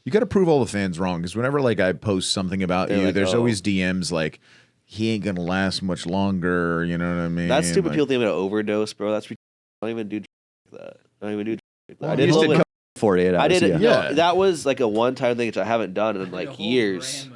You got to prove all the fans wrong because whenever like I post something about you, like, there's always DMs like he ain't gonna last much longer. You know what I mean? That's stupid. Like, People think I'm gonna overdose, bro. That's ridiculous. I don't even do like that. I don't even do like that. Well, I did a little bit. 48 hours. I did it. Yeah. No, that was like a one-time thing which I haven't done in like years.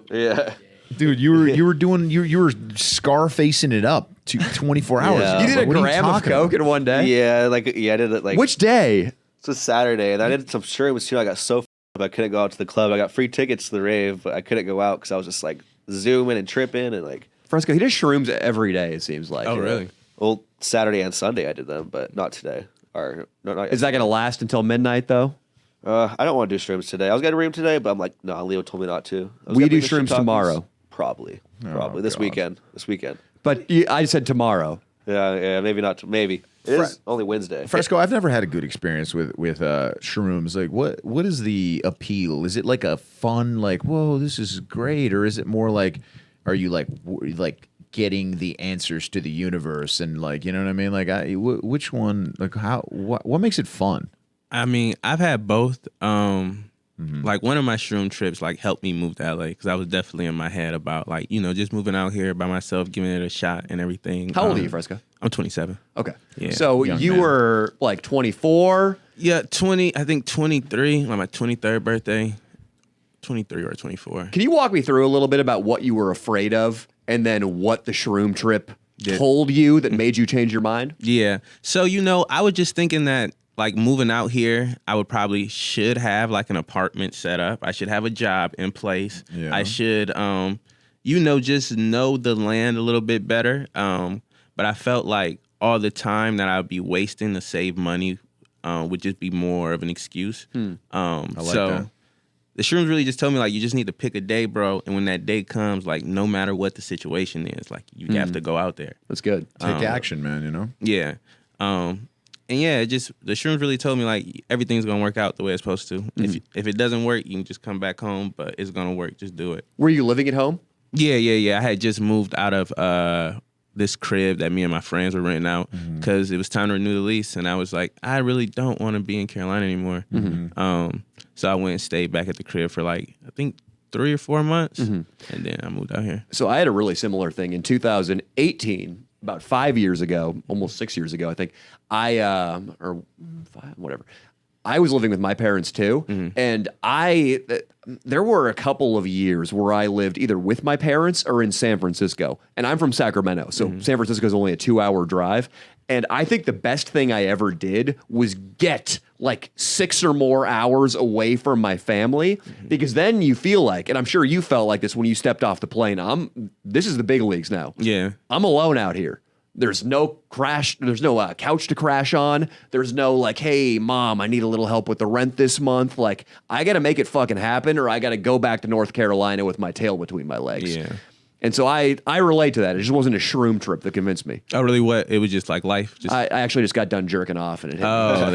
Yeah. dude, you were doing you were scar-facing it up to 24 hours. Yeah. You did a What are you gram of talking coke about? in one day? I did it like Which day? It was Saturday, and I did some shrooms too. I got so up, I couldn't go out to the club. I got free tickets to the rave, but I couldn't go out because I was just like zooming and tripping and like. Fresco, he does shrooms every day, it seems like. Oh, really? Well, Saturday and Sunday I did them, but not today. Or no, not Is that going to last until midnight, though? I don't want to do shrooms today. I was gonna do them today, but I'm like, no. Leo told me not to. I was We gonna do bring the shrooms shiitakes. tomorrow. Probably Oh, this God. weekend. This weekend. But I said tomorrow. Yeah, maybe not. Maybe it is only Wednesday. Fresco, I've never had a good experience with shrooms. Like, what is the appeal? Is it like a fun, like, whoa, this is great, or is it more like, are you like getting the answers to the universe and like, you know what I mean? Like, which one? Like, what makes it fun? I mean, I've had both. Like one of my shroom trips like helped me move to LA because I was definitely in my head about like, you know, just moving out here by myself, giving it a shot and everything. How old are you, Fresco? I'm 27. Okay. Yeah. So Young you man. were like 24. Yeah, 20, I think 23, like my 23rd birthday, 23 or 24. Can you walk me through a little bit about what you were afraid of and then what the shroom trip told you that made you change your mind? Yeah. So, you know, I was just thinking that like moving out here, I would probably should have like an apartment set up. I should have a job in place. Yeah. I should, you know, just know the land a little bit better. But I felt like all the time that I would be wasting to save money would just be more of an excuse. I like so that. the shrooms really just told me like you just need to pick a day, bro. And when that day comes, like no matter what the situation is, like you have to go out there. That's good. Take action, man. You know. Yeah. And yeah, it just the shrooms really told me like everything's gonna work out the way it's supposed to. If it doesn't work, you can just come back home, but it's gonna work. Just do it. Were you living at home? Yeah. I had just moved out of this crib that me and my friends were renting out because it was time to renew the lease, and I was like, I really don't want to be in Carolina anymore. So I went and stayed back at the crib for like I think 3 or 4 months, and then I moved out here. So I had a really similar thing in 2018, about 5 years ago, almost 6 years ago, I think. Or 5, whatever. I was living with my parents too, and there were a couple of years where I lived either with my parents or in San Francisco, and I'm from Sacramento, so San Francisco is only a 2-hour drive. And I think the best thing I ever did was get like 6 or more hours away from my family, because then you feel like, and I'm sure you felt like this when you stepped off the plane, this is the big leagues now. Yeah. I'm alone out here. There's no couch to crash on. There's no like, hey, mom, I need a little help with the rent this month. Like, I got to make it fucking happen, or I got to go back to North Carolina with my tail between my legs. Yeah. And so I relate to that. It just wasn't a shroom trip that convinced me. Oh, really? What? It was just like life. Just I actually just got done jerking off, and it hit me. oh,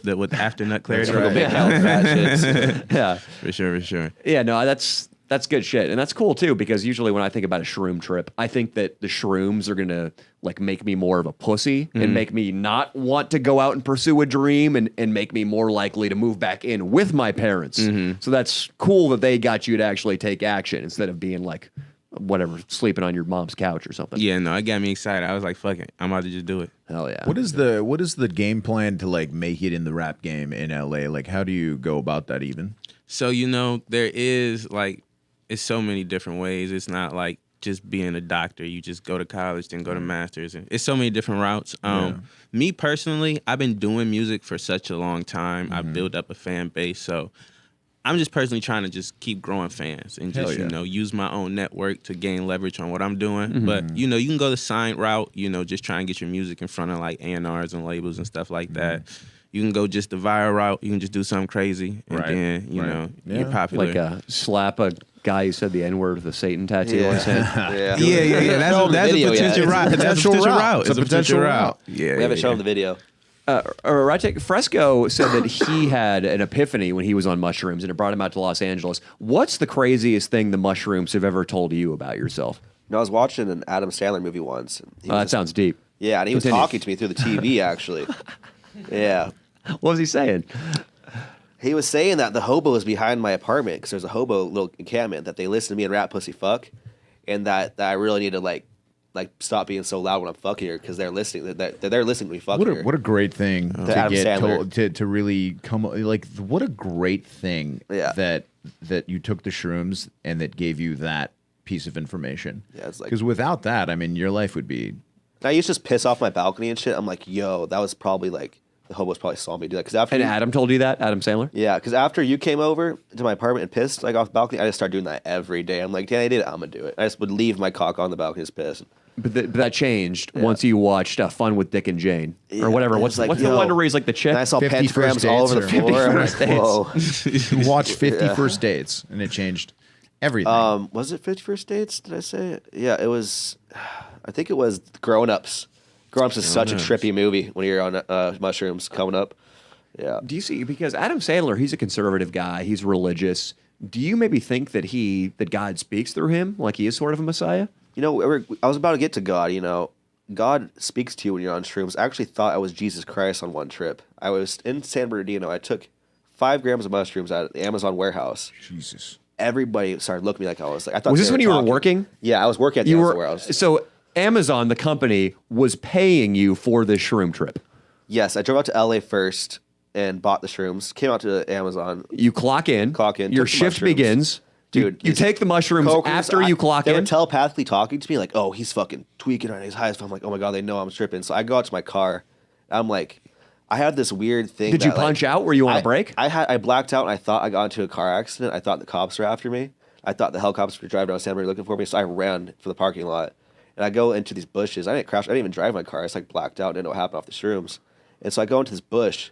the with after nut clarity. Little big health ratchets. Yeah. For sure. Yeah, no, that's good shit. And that's cool too, because usually when I think about a shroom trip, I think that the shrooms are gonna like make me more of a pussy and make me not want to go out and pursue a dream and make me more likely to move back in with my parents. So that's cool that they got you to actually take action instead of being like whatever, sleeping on your mom's couch or something. Yeah, no, it got me excited. I was like, fuck it. I'm about to just do it. Hell yeah. What is the game plan to like make it in the rap game in LA? Like, how do you go about that even? So, you know, there is like, it's so many different ways. It's not like just being a doctor. You just go to college, then go to masters. And it's so many different routes. Me personally, I've been doing music for such a long time. I've built up a fan base. So I'm just personally trying to just keep growing fans and just, you know, use my own network to gain leverage on what I'm doing. But, you know, you can go the signed route, you know, just try and get your music in front of like A&Rs and labels and stuff like that. You can go just the viral route. You can just do something crazy. And then, you know, you're popular. Like slap a guy who said the N-word with a Satan tattoo on his head. Yeah. That's a potential route. That's a potential route. It's a potential route. Yeah. We haven't shown the video. Fresco said that he had an epiphany when he was on mushrooms, and it brought him out to Los Angeles. What's the craziest thing the mushrooms have ever told you about yourself? I was watching an Adam Sandler movie once. That sounds deep. Yeah, and he was Continue. talking to me through the TV, actually. Yeah. What was he saying? He was saying that the hobos behind my apartment, because there's a hobo little encampment, that they listen to me and rat pussy fuck, and that I really need to like stop being so loud when I'm fucking her because they're listening. That they're listening to me fucking her. What a great thing to Adam get Sandler. to really come like. What a great thing Yeah. that you took the shrooms and that gave you that piece of information. Yeah, it's like- because without that, I mean, your life would be. And I used to just piss off my balcony and shit. I'm like, yo, that was probably like the hobos probably saw me do that because after And Adam told you that, Adam Sandler? yeah, because after you came over to my apartment and pissed like off the balcony, I just started doing that every day. I'm like, Danny did it, I'm gonna do it. I just would leave my cock on the balcony, just piss. But that changed once you watched Fun with Dick and Jane Yeah, or whatever. it What's was like, the yo. one to raise like the chick? And I saw 50 first pentagrams all over the dates or- floor. I'm like, 50 first whoa. You watched 50 First Dates and it changed everything. Was it 50 First Dates? Did I say it? Yeah, it was. I think it was Grown Ups. Grown Ups is such a trippy movie when you're on mushrooms coming up. Yeah. Do you see, because Adam Sandler, he's a conservative guy, he's religious. Do you maybe think that God speaks through him, like he is sort of a Messiah? You know, I was about to get to God. You know, God speaks to you when you're on shrooms. I actually thought I was Jesus Christ on one trip. I was in San Bernardino. I took 5 grams of mushrooms out of the Amazon warehouse. Jesus. Everybody started looking at me like I was like, I thought. Was they this when you talking. were working? Yeah, I was working at the Amazon warehouse. So Amazon, the company, was paying you for this shroom trip. Yes, I drove out to LA first and bought the shrooms. Came out to Amazon. You clock in. Your Your shift begins. Dude, you take the mushrooms Coke after you clock they in. were telepathically talking to me like, oh, he's fucking tweaking right now. He's high as fuck. I'm like, oh my God, they know I'm tripping. So I go out to my car. I'm like, I had this weird thing. Did you punch out? Were you on a break? I blacked out and I thought I got into a car accident. I thought the cops were after me. I thought the helicopters were driving down San Bernardino looking for me. So I ran for the parking lot. And I go into these bushes. I didn't crash. I didn't even drive my car. I just like blacked out. Didn't know what happened off the shrooms. And so I go into this bush.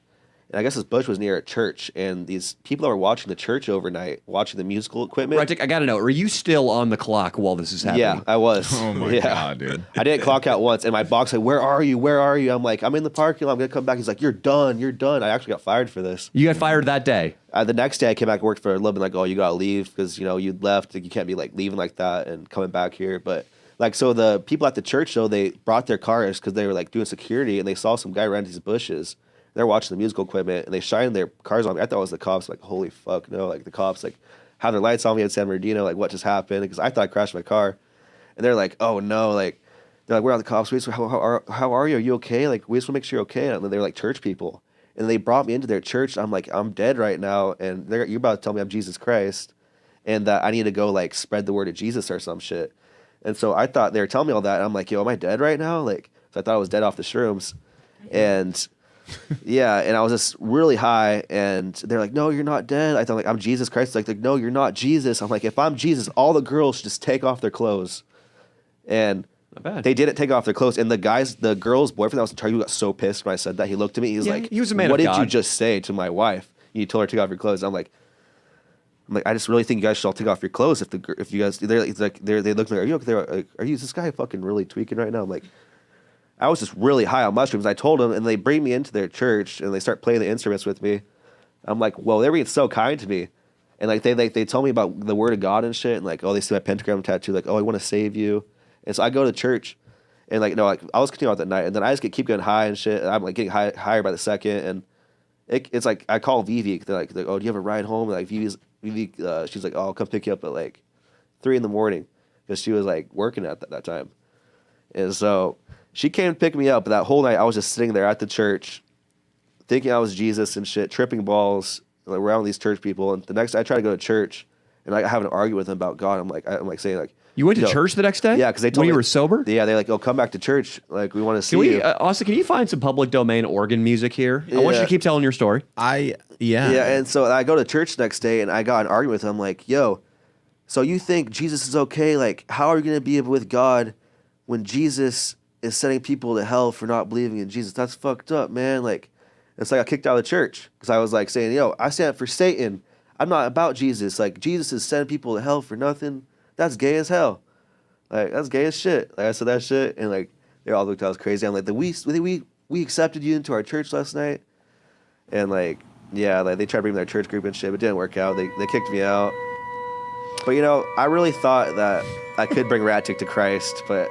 And I guess this bush was near a church, and these people that were watching the church overnight, watching the musical equipment. Right, I got to know, are you still on the clock while this is happening? Yeah, I was. Oh my Yeah. God, dude. I didn't clock out once, and my boss like, "Where are you? Where are you?" I'm like, "I'm in the parking lot. I'm gonna come back." He's like, "You're done. You're done." I actually got fired for this. You got fired that day. The next day, I came back and worked for a little bit. Like, "Oh, you gotta leave because you know you left. Like, you can't be like leaving like that and coming back here." But like, so the people at the church though, they brought their cars because they were like doing security, and they saw some guy around these bushes. They're watching the musical equipment and they shine their cars on me. I thought it was the cops. Like, holy fuck, no! Like the cops like have their lights on me at San Bernardino. Like, what just happened? Because I thought I crashed my car, and they're like, oh no! Like they're like, where are the cops? How are you? Are you okay? Like, we just want to make sure you're okay. And they're like church people, and they brought me into their church. I'm like, I'm dead right now, and you're about to tell me I'm Jesus Christ, and that I need to go like spread the word of Jesus or some shit. And so I thought they were telling me all that, and I'm like, yo, am I dead right now? Like, so I thought I was dead off the shrooms, and. Yeah, and I was just really high, and they're like, "No, you're not dead." I thought, like, I'm Jesus Christ. Like, no, you're not Jesus. I'm like, if I'm Jesus, all the girls should just take off their clothes, and Not bad. they didn't take off their clothes. And the girl's boyfriend that was in charge, got so pissed when I said that. He looked at me. He was Yeah, like, he was a man What of did you God." just say to my wife? You told her to take off your clothes. I'm like, I just really think you guys should all take off your clothes if you guys. They look like, are you okay? They're like, are you? Is this guy fucking really tweaking right now? I'm like. I was just really high on mushrooms. I told them, and they bring me into their church, and they start playing the instruments with me. I'm like, well, they're being so kind to me, and like they tell me about the word of God and shit, and like, oh, they see my pentagram tattoo, like, oh, I want to save you, and so I go to church, and like, no, like I was continuing out that night, and then I just keep getting high and shit, and I'm like getting higher by the second, and it's like I call Vivi, they're like, oh, do you have a ride home? And like Vivi, she's like, oh, I'll come pick you up at like 3 a.m. because she was like working at that time, and so. She came to pick me up, but that whole night I was just sitting there at the church, thinking I was Jesus and shit, tripping balls like, around these church people. And the next, I try to go to church, and I have an argument with them about God. I'm like saying like, You went to church the next day? yeah, because they told when me you were sober. Yeah, they're like, oh, come back to church. Like we want to see Can we, you. Austin? Can you find some public domain organ music here? I want you Yeah. to keep telling your story. Yeah. Yeah, and so I go to church the next day, and I got an argument with them. Like, yo, so you think Jesus is okay? Like, how are you going to be with God when Jesus is sending people to hell for not believing in Jesus? That's fucked up, man. Like, it's like I kicked out of the church because I was like saying, yo, I stand for Satan. I'm not about Jesus. Like, Jesus is sending people to hell for nothing. That's gay as hell. Like, that's gay as shit. Like, I said that shit, and like they all looked at us crazy. I'm like, we accepted you into our church last night, and like, yeah, like they tried to bring me their church group and shit, but it didn't work out. They kicked me out. But you know, I really thought that I could bring Ratic to Christ, but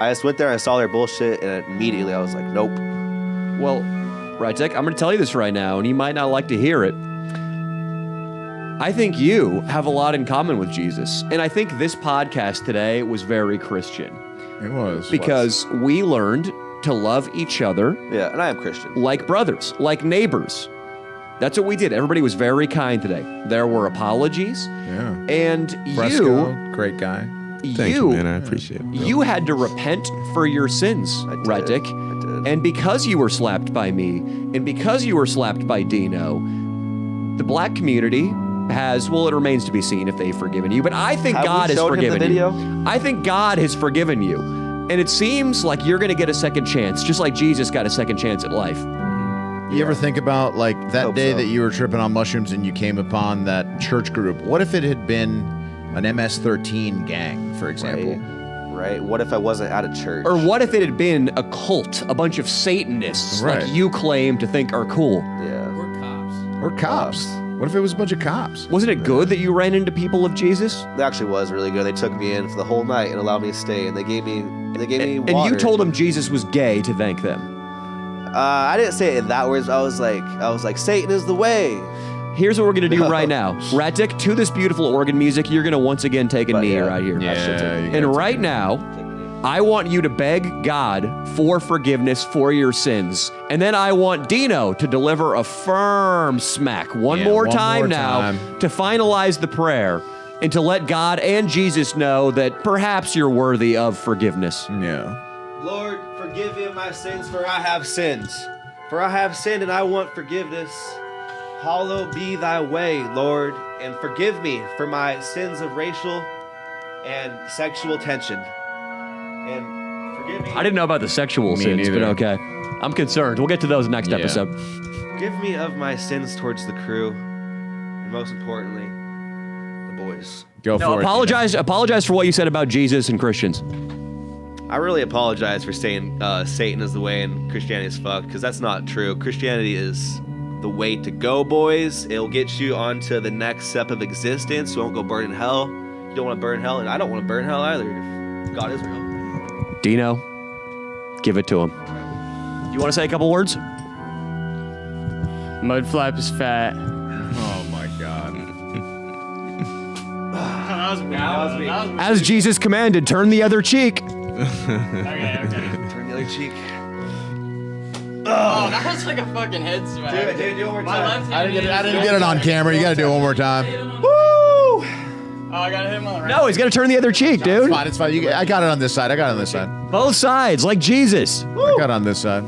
I just went there and I saw their bullshit, and immediately I was like, nope. Well, Rytek, I'm going to tell you this right now, and you might not like to hear it, I think you have a lot in common with Jesus. And I think this podcast today was very Christian. It was. Because we learned to love each other Yeah, and I am Christian. like brothers, like neighbors. That's what we did. Everybody was very kind today. There were apologies. Yeah. And Fresco, great guy. Thank you, man. I appreciate it. You had to repent for your sins, I did. Reddick. I did. And because you were slapped by me, and because you were slapped by Dino, the black community has, well, it remains to be seen if they've forgiven you, but I think Have we God has showed him the forgiven you. video? I think God has forgiven you. And it seems like you're going to get a second chance, just like Jesus got a second chance at life. You ever think about like that Hope day so. that you were tripping on mushrooms and you came upon that church group? What if it had been an MS-13 gang, for example? Right? What if I wasn't at a church? Or what if it had been a cult, a bunch of Satanists Right. like you claim to think are cool? Yeah. Or cops? What if it was a bunch of cops? Wasn't it good that you ran into people of Jesus? It actually was really good. They took me in for the whole night and allowed me to stay, and they gave me And water. you told them Jesus was gay to thank them. I didn't say it in that words. I was like, Satan is the way. Here's what we're gonna do right now. Rattik, to this beautiful organ music, you're gonna once again take a But knee yeah. right here. Yeah, you And gotta right take now, I want you to beg God for forgiveness for your sins. And then I want Dino to deliver a firm smack one more time now to finalize the prayer and to let God and Jesus know that perhaps you're worthy of forgiveness. Yeah. Lord, forgive me of my sins, for I have sins. For I have sinned, and I want forgiveness. Hallowed be thy way, Lord, and forgive me for my sins of racial and sexual tension. And forgive me. I didn't know about the sexual Me sins, but neither. okay. I'm concerned. We'll get to those next Yeah. episode. Forgive me of my sins towards the crew, and most importantly, the boys. Go No, for it. apologize for what you said about Jesus and Christians. I really apologize for saying Satan is the way and Christianity is fucked, because that's not true. Christianity is the way to go, boys. It'll get you onto the next step of existence. You won't go burn in hell. You don't want to burn in hell, and I don't want to burn in hell either. If God is real. Dino, give it to him. You want to say a couple words? Mudflap is fat. Oh my God. That was me. As Jesus commanded, turn the other cheek. Okay. Turn the other cheek. Oh, that was like a fucking head smack. Do it one more My time. left hand. I didn't get it on camera. You got to do it one more time. Woo! Oh, I gotta hit him on the right. No, he's got to turn the other cheek, dude. It's fine. It's fine. I got it on this side. I got it on this side. Both sides, like Jesus. I got it on this side.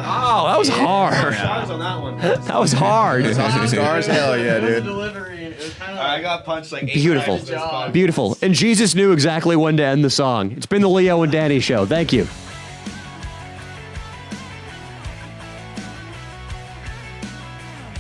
Oh, that was hard. Scars on that one. That was hard. Scars? Hell yeah, It was a dude. delivery. It was kind of I got punched like 8 Beautiful. times. Beautiful. And Jesus knew exactly when to end the song. It's been the Leo and Danny show. Thank you.